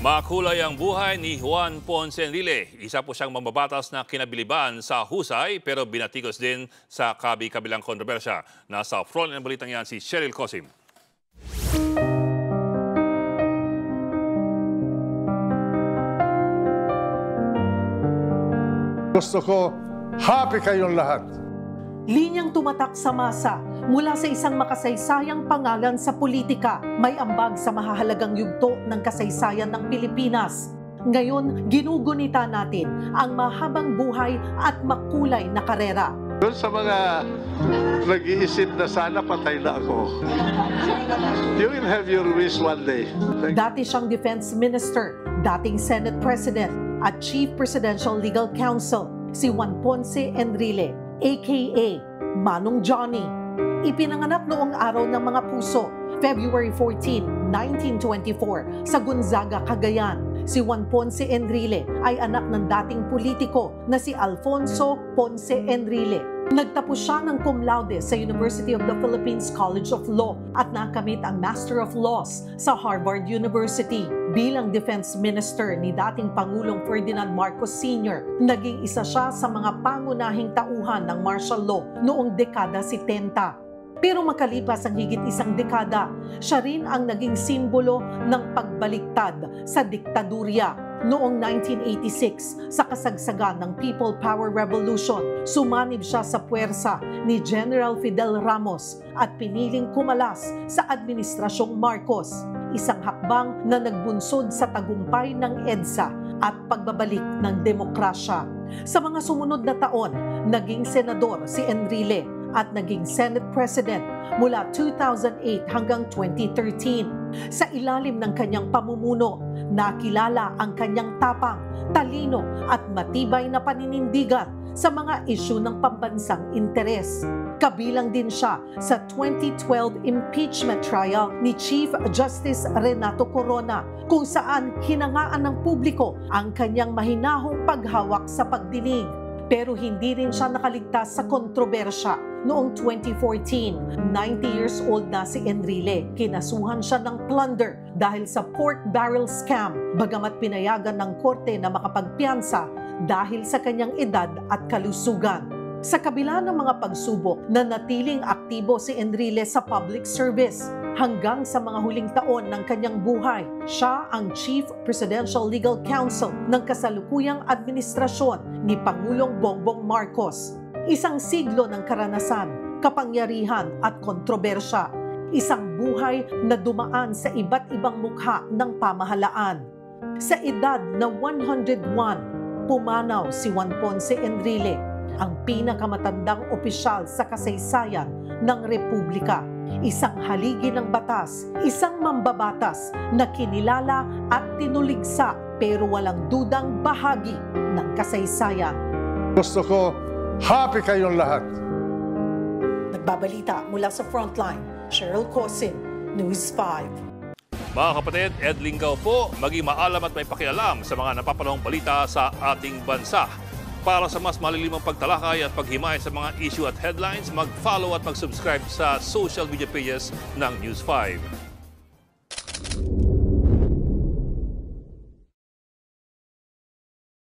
Makulay ang buhay ni Juan Ponce Enrile. Isa po siyang mambabatas na kinabiliban sa husay pero binatikos din sa kabi-kabilang kontrobersya. Nasa front ng balitang yan si Cheryl Cosim. Gusto ko, happy kayong lahat. Linyang tumatak sa masa mula sa isang makasaysayang pangalan sa politika, may ambag sa mahahalagang yugto ng kasaysayan ng Pilipinas. Ngayon, ginugunita natin ang mahabang buhay at makulay na karera. Doon sa mga nag-iisip na sana patay na ako, you will have your wish one day. Dati siyang Defense Minister, dating Senate President at Chief Presidential Legal Counsel, si Juan Ponce Enrile, aka Manong Johnny. Ipinanganak noong araw ng mga puso, February 14, 1924, sa Gonzaga, Cagayan. Si Juan Ponce Enrile ay anak ng dating politiko na si Alfonso Ponce Enrile. Nagtapos siya ng cum laude sa University of the Philippines College of Law at nakamit ang Master of Laws sa Harvard University. Bilang Defense Minister ni dating Pangulong Ferdinand Marcos Sr., naging isa siya sa mga pangunahing tauhan ng martial law noong dekada 70. Pero makalipas ang higit isang dekada, siya rin ang naging simbolo ng pagbaliktad sa diktadurya. Noong 1986, sa kasagsagan ng People Power Revolution, sumanib siya sa puwersa ni General Fidel Ramos at piniling kumalas sa Administrasyong Marcos, isang hakbang na nagbunsod sa tagumpay ng EDSA at pagbabalik ng demokrasya. Sa mga sumunod na taon, naging senador si Enrile at naging Senate President mula 2008 hanggang 2013. Sa ilalim ng kanyang pamumuno, nakilala ang kanyang tapang, talino at matibay na paninindigan sa mga isyu ng pambansang interes. Kabilang din siya sa 2012 impeachment trial ni Chief Justice Renato Corona, kung saan hinangaan ng publiko ang kanyang mahinahong paghawak sa pagdinig. Pero hindi rin siya nakaligtas sa kontrobersya. Noong 2014, 90 years old na si Enrile. Kinasuhan siya ng plunder dahil sa pork barrel scam, bagamat pinayagan ng korte na makapagpiyansa dahil sa kanyang edad at kalusugan. Sa kabila ng mga pagsubok, nanatiling aktibo si Enrile sa public service. Hanggang sa mga huling taon ng kanyang buhay, siya ang Chief Presidential Legal Counsel ng kasalukuyang administrasyon ni Pangulong Bongbong Marcos. Isang siglo ng karanasan, kapangyarihan at kontrobersya. Isang buhay na dumaan sa iba't ibang mukha ng pamahalaan. Sa edad na 101, pumanaw si Juan Ponce Enrile, ang pinakamatandang opisyal sa kasaysayan ng Republika. Isang haligi ng batas, isang mambabatas na kinilala at tinuligsa pero walang dudang bahagi ng kasaysayan. Gusto ko, happy kayong lahat. Nagbabalita mula sa Frontline, Cheryl Cosim, News 5. Mga kapatid, Ed Lingaw po, maging maalam at may pakialam sa mga napapanahong balita sa ating bansa. Para sa mas malilimang pagtalakay at paghimay sa mga issue at headlines, mag-follow at mag-subscribe sa social media pages ng News 5.